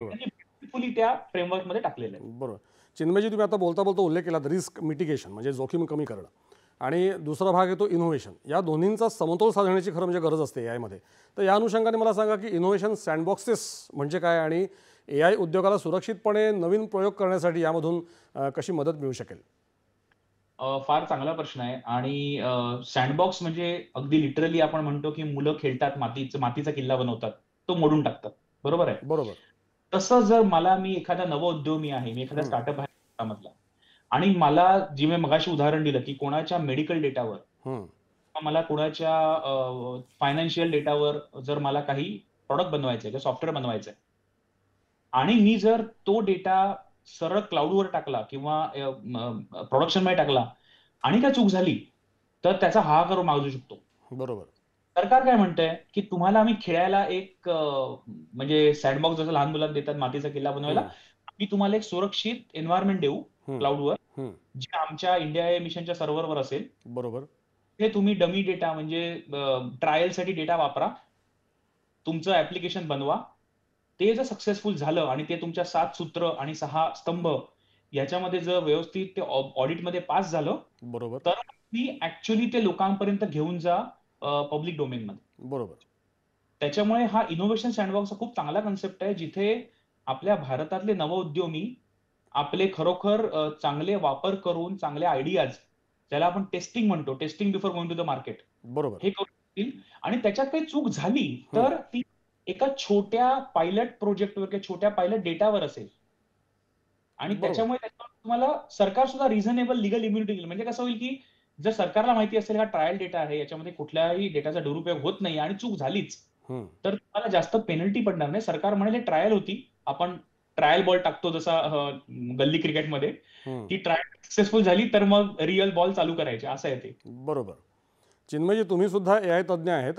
बरोबर. त्यांनी ब्युटिफुली त्या फ्रेमवर्कमध्ये टाकलेलं आहे. बरोबर. चिन्मयजी, तुम्ही आता बोलता उल्लेख केलात रिस्क मिटिगेशन म्हणजे जोखीम कमी करणं आणि दुसरा भाग आहे तो इनोव्हेशन. या दोन्हींचा समतोल साधण्याची खरं म्हणजे गरज असते एआयमध्ये. तर या अनुषंगाने मला सांगा की इनोव्हेशन सँडबॉक्सेस म्हणजे काय आणि एआय उद्योगाला सुरक्षितपणे नवीन प्रयोग करण्यासाठी यामधून कशी मदत मिळू शकेल? फार चांगला प्रश्न आहे आणि सँडबॉक्स म्हणजे अगदी लिटरली आपण म्हणतो, की मुलं खेळतात, मातीचा किल्ला बनवतात, तो मोडून टाकतात. बरोबर आहे. बरोबर. तसं जर मी एखादा नवउद्यमी आहे, मी एखादा हं, स्टार्टअप आहे भारतामधला आणि मला जी मी मगाशी उदाहरण दिलं, की कोणाच्या मेडिकल डेटावर हं. किंवा मला कोणाच्या फायनान्शियल डेटावर जर मला काही प्रॉडक्ट बनवायचंय किंवा सॉफ्टवेअर बनवायचंय आणि मी जर तो डेटा सरळ क्लाउडवर टाकला किंवा प्रोडक्शनमध्ये टाकला आणि काय चूक झाली, तर त्याचा हाहाकार माजू शकतो. बरोबर. सरकार काय म्हणतंय, की तुम्हाला आम्ही खेळायला एक म्हणजे सँडबॉक्स जसं लहान मुलांना देतात मातीचा किल्ला बनवायला, हं, आम्ही तुम्हाला एक सुरक्षित एन्व्हायर्नमेंट देऊ हं, क्लाउडवर, हं. जे आमच्या इंडिया ए मिशनच्या सर्व्हरवर असेल. बरोबर. हे तुम्ही डमी डेटा म्हणजे ट्रायलसाठी डेटा वापरा. तुमचं ॲप्लिकेशन बनवा. ते जर सक्सेसफुल झालं आणि ते तुमच्या 7 सूत्र आणि 6 स्तंभ याच्यामध्ये जर व्यवस्थित ते ऑडिटमध्ये पास झालं, बरोबर. तर तुम्ही ॲक्चुअली ते लोकांपर्यंत घेऊन जा पब्लिक डोमेनमध्ये. बरोबर. त्याच्यामुळे हा इनोव्हेशन सँडबॉक्स हा खूप चांगला कन्सेप्ट आहे, जिथे आपल्या भारतातले नवउद्यमी आपले खरोखर चांगले वापर करून चांगले आयडियाज, ज्याला आपण टेस्टिंग म्हणतो, testing before going to the market, बरोबर. हे करू शकतील आणि त्याच्यात काही चूक झाली, हं. तर ती एका छोट्या पायलट प्रोजेक्टवर किंवा छोट्या पायलट डेटावर असेल आणि बरोबर. त्याच्यावर तुम्हाला सरकार सुद्धा रिझनेबल लीगल इम्युनिटी देईल. म्हणजे कसं होईल, की जर सरकारला माहिती असेल हा ट्रायल डेटा आहे, याच्यामध्ये कुठल्याही डेटाचा दुरुपयोग होत नाही आणि चूक झालीच, हं. तर तुम्हाला जास्त पेनल्टी पडणार नाही. सरकार म्हणेल हे ट्रायल होती. आपण ट्रायल बॉल टाकतो जसा गल्ली क्रिकेटमध्ये. हं. ती ट्रायल सक्सेसफुल झाली, तर मग रिअल बॉल चालू करायचे असं आहे ते. बरोबर. चिन्मयजी, तुम्ही सुद्धा एआय तज्ञ आहेत